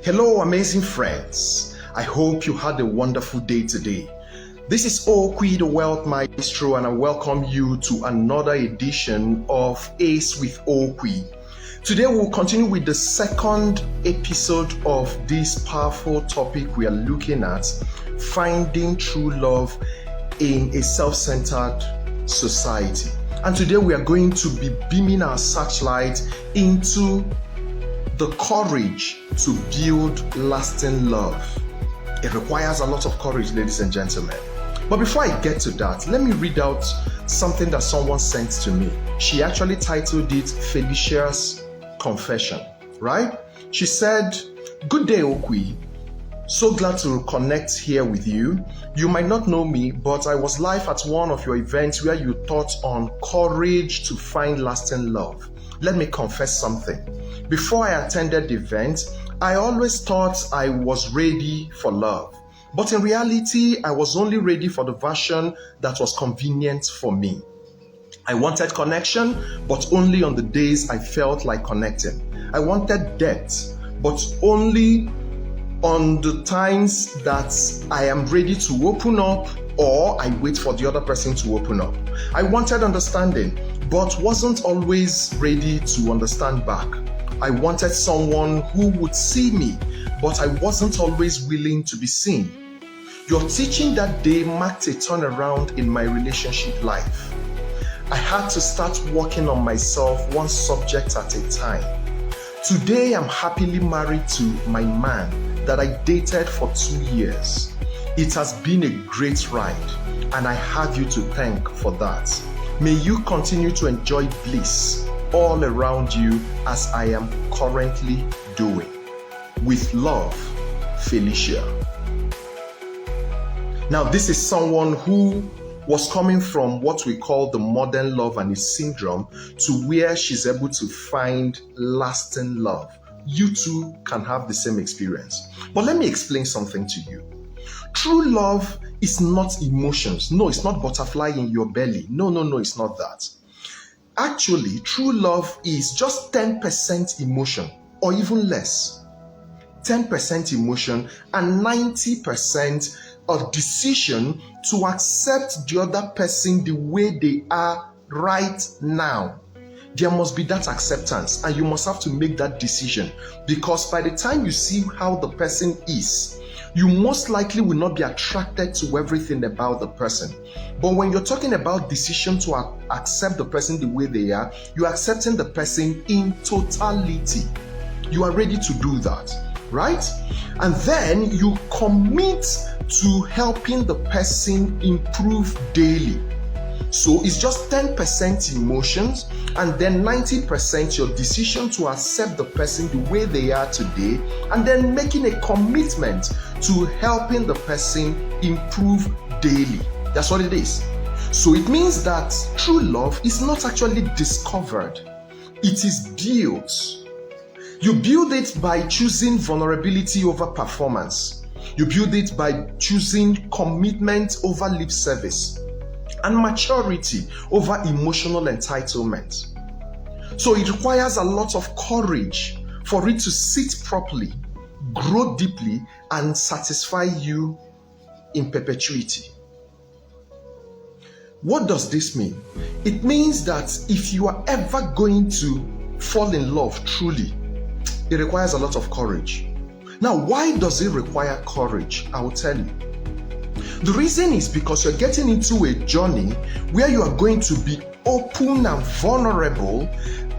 Hello, amazing friends. I hope you had a wonderful day today. This is Oqui, the Wealth Maestro, and I welcome you to another edition of Ace with Oqui. Today we'll continue with the second episode of this powerful topic we are looking at, finding true love in a self-centered society. And today we are going to be beaming our searchlight into the courage to build lasting love. It requires a lot of courage, ladies and gentlemen. But before I get to that, let me read out something that someone sent to me. She actually titled it Felicia's Confession, right? She said, "Good day, Oqui. So glad to connect here with you. You might not know me, but I was live at one of your events where you taught on courage to find lasting love. Let me confess something. Before I attended the event, I always thought I was ready for love. But in reality, I was only ready for the version that was convenient for me. I wanted connection, but only on the days I felt like connecting. I wanted depth, but only on the times that I am ready to open up or I wait for the other person to open up. I wanted understanding, but wasn't always ready to understand back. I wanted someone who would see me, but I wasn't always willing to be seen. Your teaching that day marked a turnaround in my relationship life. I had to start working on myself one subject at a time. Today, I'm happily married to my man that I dated for 2 years. It has been a great ride, and I have you to thank for that. May you continue to enjoy bliss all around you as I am currently doing. With love, Felicia." Now, this is someone who was coming from what we call the modern love and its syndrome to where she's able to find lasting love. You too can have the same experience. But let me explain something to you. True love is not emotions. No, it's not butterfly in your belly. No, it's not that. Actually, true love is just 10% emotion or even less. 10% emotion and 90% a decision to accept the other person the way they are right now. There must be that acceptance, and you must have to make that decision, because by the time you see how the person is, you most likely will not be attracted to everything about the person. But when you're talking about decision to accept the person the way they are, you're accepting the person in totality. You are ready to do that, right? And then you commit to helping the person improve daily. So it's just 10% emotions and then 90% your decision to accept the person the way they are today, and then making a commitment to helping the person improve daily. That's what it is. So it means that true love is not actually discovered. It is built. You build it by choosing vulnerability over performance. You build it by choosing commitment over lip service and maturity over emotional entitlement. So it requires a lot of courage for it to sit properly, grow deeply, and satisfy you in perpetuity. What does this mean? It means that if you are ever going to fall in love truly, it requires a lot of courage. Now, why does it require courage? I will tell you. The reason is because you're getting into a journey where you are going to be open and vulnerable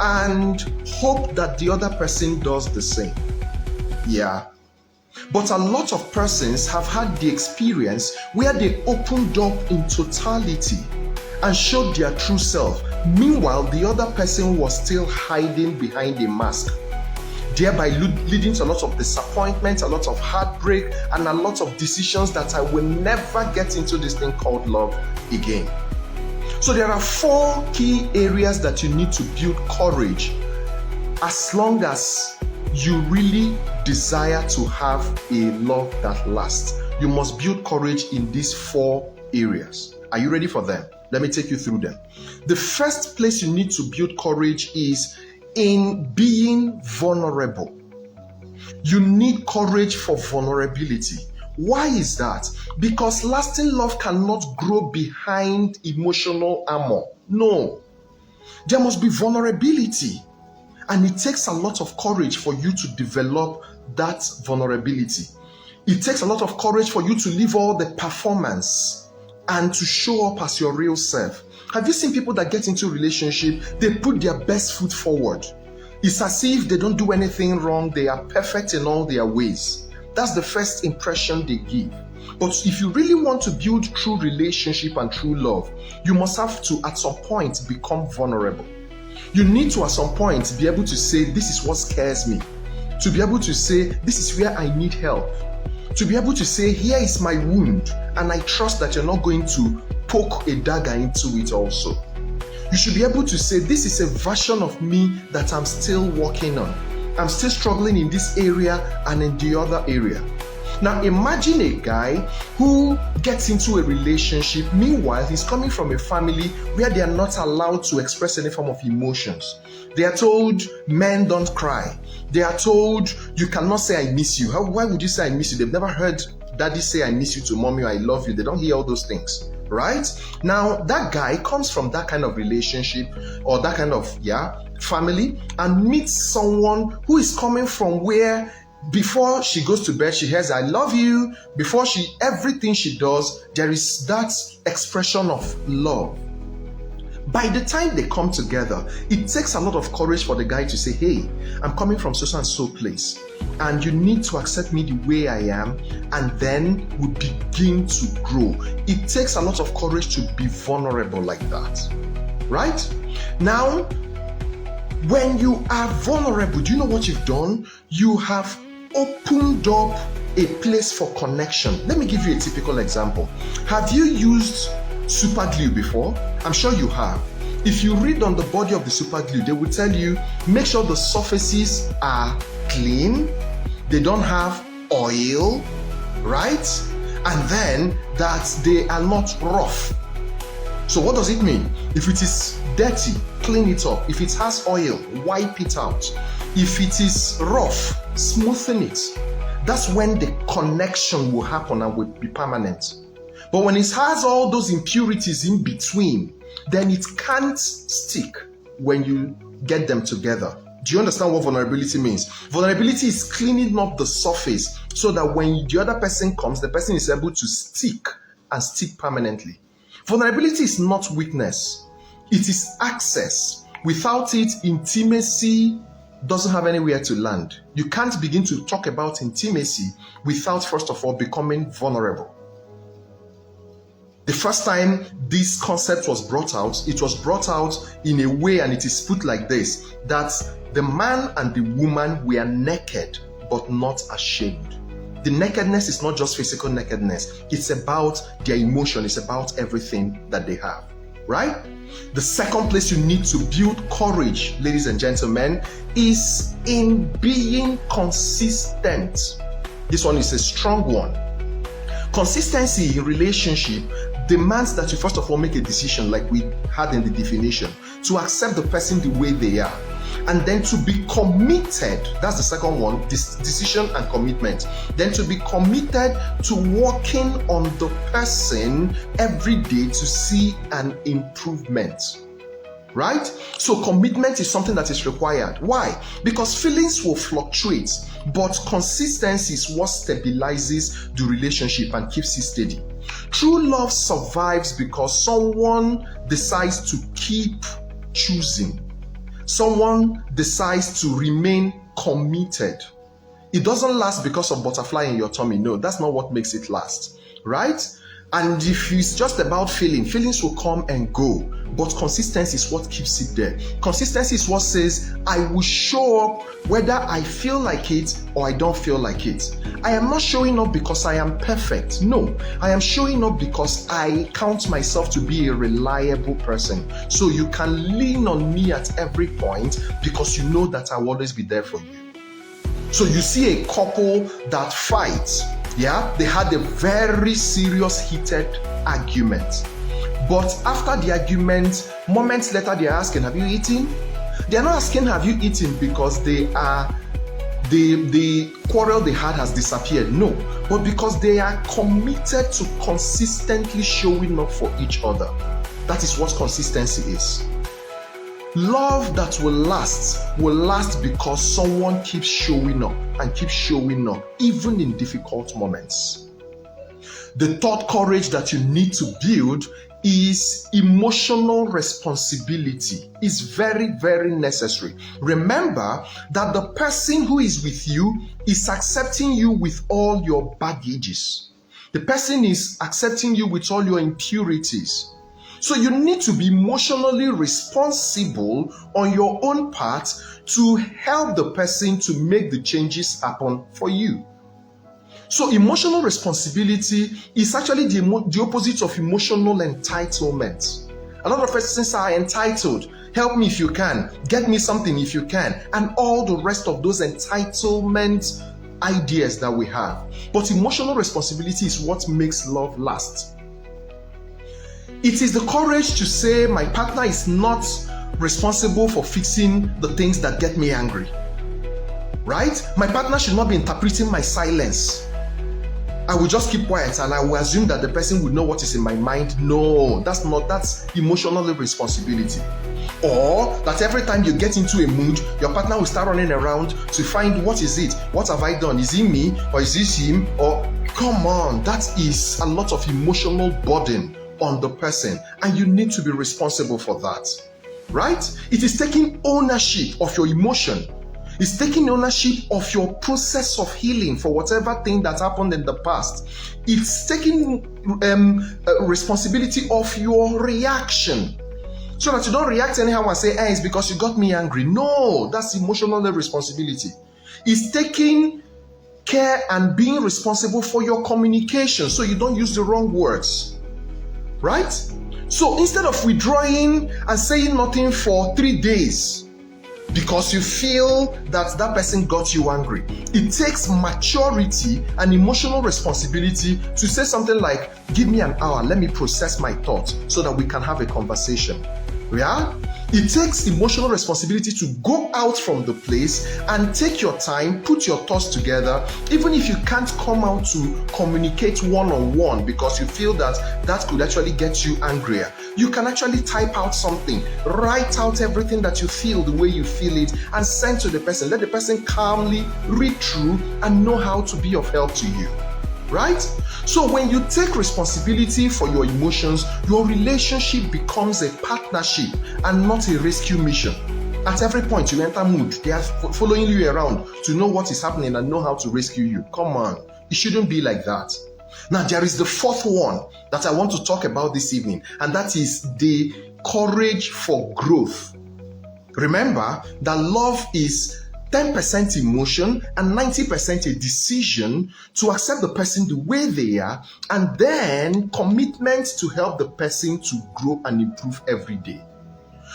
and hope that the other person does the same. Yeah. But a lot of persons have had the experience where they opened up in totality and showed their true self. Meanwhile, the other person was still hiding behind a mask, thereby leading to a lot of disappointment, a lot of heartbreak, and a lot of decisions that I will never get into this thing called love again. So there are 4 key areas that you need to build courage as long as you really desire to have a love that lasts. You must build courage in these 4 areas. Are you ready for them? Let me take you through them. The first place you need to build courage is in being vulnerable. You need courage for vulnerability. Why is that? Because lasting love cannot grow behind emotional armor. No. There must be vulnerability. And it takes a lot of courage for you to develop that vulnerability. It takes a lot of courage for you to leave all the performance and to show up as your real self. Have you seen people that get into a relationship, they put their best foot forward? It's as if they don't do anything wrong, they are perfect in all their ways. That's the first impression they give. But if you really want to build true relationship and true love, you must have to, at some point, become vulnerable. You need to, at some point, be able to say, this is what scares me. To be able to say, this is where I need help. To be able to say, here is my wound, and I trust that you're not going to poke a dagger into it also. You should be able to say, this is a version of me that I'm still working on. I'm still struggling in this area and in the other area. Now imagine a guy who gets into a relationship, meanwhile he's coming from a family where they are not allowed to express any form of emotions. They are told men don't cry. They are told you cannot say I miss you. Why would you say I miss you? They've never heard daddy say I miss you to mommy or I love you. They don't hear all those things, right? Now that guy comes from that kind of relationship or that kind of family and meets someone who is coming from where before she goes to bed, she hears, I love you. Before everything she does, there is that expression of love. By the time they come together, it takes a lot of courage for the guy to say, hey, I'm coming from so and so place, and you need to accept me the way I am, and then we begin to grow. It takes a lot of courage to be vulnerable like that, right? Now, when you are vulnerable, do you know what you've done? You have opened up a place for connection. Let me give you a typical example. Have you used super glue before? I'm sure you have. If you read on the body of the super glue, they will tell you, make sure the surfaces are clean, they don't have oil, right? And then that they are not rough. So what does it mean? If it is dirty, clean it up. If it has oil, wipe it out. If it is rough, smoothen it. That's when the connection will happen and will be permanent. But when it has all those impurities in between, then it can't stick when you get them together. Do you understand what vulnerability means? Vulnerability is cleaning up the surface so that when the other person comes, the person is able to stick and stick permanently. Vulnerability is not weakness. It is access. Without it, intimacy doesn't have anywhere to land. You can't begin to talk about intimacy without, first of all, becoming vulnerable. The first time this concept was brought out, it was brought out in a way, and it is put like this, that the man and the woman were naked but not ashamed. The nakedness is not just physical nakedness. It's about their emotion. It's about everything that they have, right? The second place you need to build courage, ladies and gentlemen, is in being consistent. This one is a strong one. Consistency in relationship demands that you first of all make a decision, like we had in the definition, to accept the person the way they are, and then to be committed. That's the second one, this decision and commitment. Then to be committed to working on the person every day to see an improvement. Right? So commitment is something that is required. Why? Because feelings will fluctuate, but consistency is what stabilizes the relationship and keeps it steady. True love survives because someone decides to keep choosing. Someone decides to remain committed. It doesn't last because of butterfly in your tummy. No, that's not what makes it last, right? And if it's just about feelings will come and go, but consistency is what keeps it there. Consistency is what says, I will show up whether I feel like it or I don't feel like it. I am not showing up because I am perfect. No, I am showing up because I count myself to be a reliable person. So you can lean on me at every point because you know that I will always be there for you. So you see a couple that fights. They had a very serious heated argument. But after the argument, moments later, they're asking, have you eaten? They're not asking, have you eaten, because they are the quarrel they had has disappeared. No, but because they are committed to consistently showing up for each other. That is what consistency is. Love that will last because someone keeps showing up and keeps showing up, even in difficult moments. The third courage that you need to build is emotional responsibility. It's very, very necessary. Remember that the person who is with you is accepting you with all your baggages. The person is accepting you with all your impurities. So you need to be emotionally responsible on your own part to help the person to make the changes happen for you. So emotional responsibility is actually the opposite of emotional entitlement. A lot of persons are entitled. Help me if you can. Get me something if you can. And all the rest of those entitlement ideas that we have. But emotional responsibility is what makes love last. It is the courage to say my partner is not responsible for fixing the things that get me angry. Right? My partner should not be interpreting my silence. I will just keep quiet and I will assume that the person will know what is in my mind. No, that's emotional responsibility. Or that every time you get into a mood, your partner will start running around to find what is it? What have I done? Is it me? Or is this him? Or come on, that is a lot of emotional burden on the person, and you need to be responsible for that. Right? It is taking ownership of your emotion. It's taking ownership of your process of healing for whatever thing that happened in the past. It's taking responsibility of your reaction. So that you don't react anyhow and say, it's because you got me angry. No, that's emotional responsibility. It's taking care and being responsible for your communication so you don't use the wrong words. Right? So instead of withdrawing and saying nothing for 3 days because you feel that person got you angry, it takes maturity and emotional responsibility to say something like, give me an hour, let me process my thoughts so that we can have a conversation. Yeah? It takes emotional responsibility to go out from the place and take your time, put your thoughts together, even if you can't come out to communicate one-on-one because you feel that could actually get you angrier. You can actually type out something, write out everything that you feel the way you feel it, and send to the person. Let the person calmly read through and know how to be of help to you. Right? So when you take responsibility for your emotions, your relationship becomes a partnership and not a rescue mission. At every point you enter mood, they are following you around to know what is happening and know how to rescue you. Come on, it shouldn't be like that. Now there is the fourth one that I want to talk about this evening, and that is the courage for growth. Remember that love is 10% emotion and 90% a decision to accept the person the way they are, and then commitment to help the person to grow and improve every day.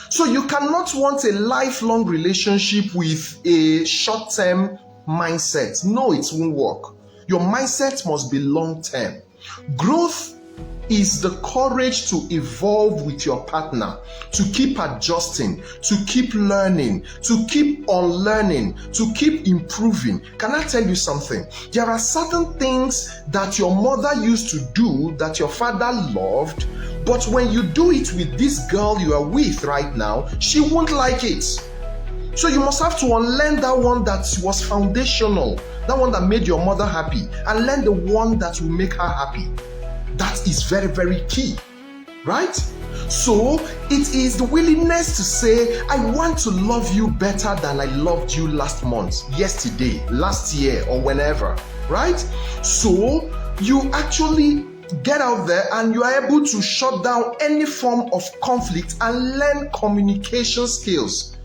So you cannot want a lifelong relationship with a short-term mindset. No, it won't work. Your mindset must be long-term. Growth is the courage to evolve with your partner, to keep adjusting, to keep learning, to keep unlearning, to keep improving. Can I tell you something? There are certain things that your mother used to do that your father loved, but when you do it with this girl you are with right now, she won't like it. So you must have to unlearn that one that was foundational, that one that made your mother happy, and learn the one that will make her happy. That is very, very key, right? So it is the willingness to say, I want to love you better than I loved you last month, yesterday, last year, or whenever, right? So you actually get out there and you are able to shut down any form of conflict and learn communication skills.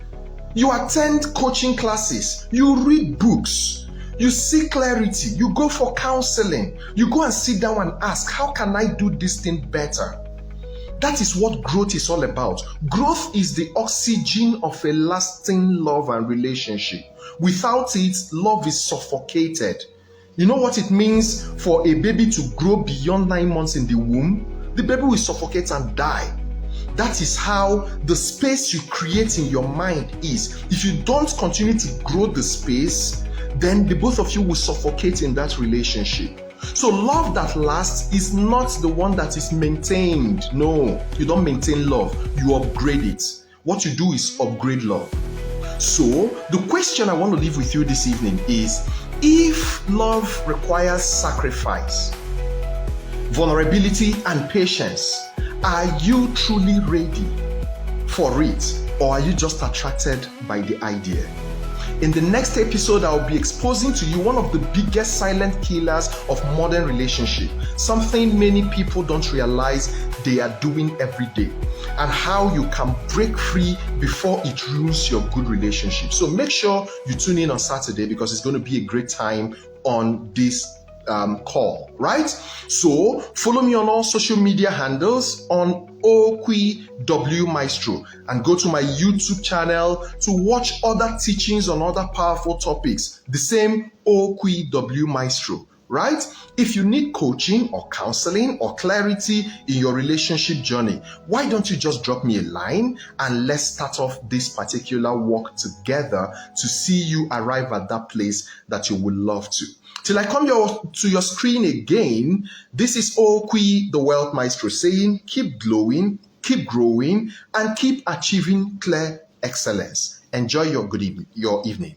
You attend coaching classes, you read books, you seek clarity, you go for counseling, you go and sit down and ask, how can I do this thing better? That is what growth is all about. Growth is the oxygen of a lasting love and relationship. Without it, love is suffocated. You know what it means for a baby to grow beyond 9 months in the womb? The baby will suffocate and die. That is how the space you create in your mind is. If you don't continue to grow the space, then the both of you will suffocate in that relationship. So love that lasts is not the one that is maintained. No, you don't maintain love, you upgrade it. What you do is upgrade love. So the question I want to leave with you this evening is, if love requires sacrifice, vulnerability, and patience, are you truly ready for it, or are you just attracted by the idea? In the next episode, I'll be exposing to you one of the biggest silent killers of modern relationship, something many people don't realize they are doing every day, and how you can break free before it ruins your good relationship. So make sure you tune in on Saturday, because it's going to be a great time on this call, right? So follow me on all social media handles on Oqui Maestro, and go to my YouTube channel to watch other teachings on other powerful topics. The same Oqui Maestro, right? If you need coaching or counseling or clarity in your relationship journey, why don't you just drop me a line and let's start off this particular walk together to see you arrive at that place that you would love to. Till I come to your screen again, this is Oqui, the Wealth Maestro, saying keep glowing, keep growing, and keep achieving clear excellence. Enjoy your evening.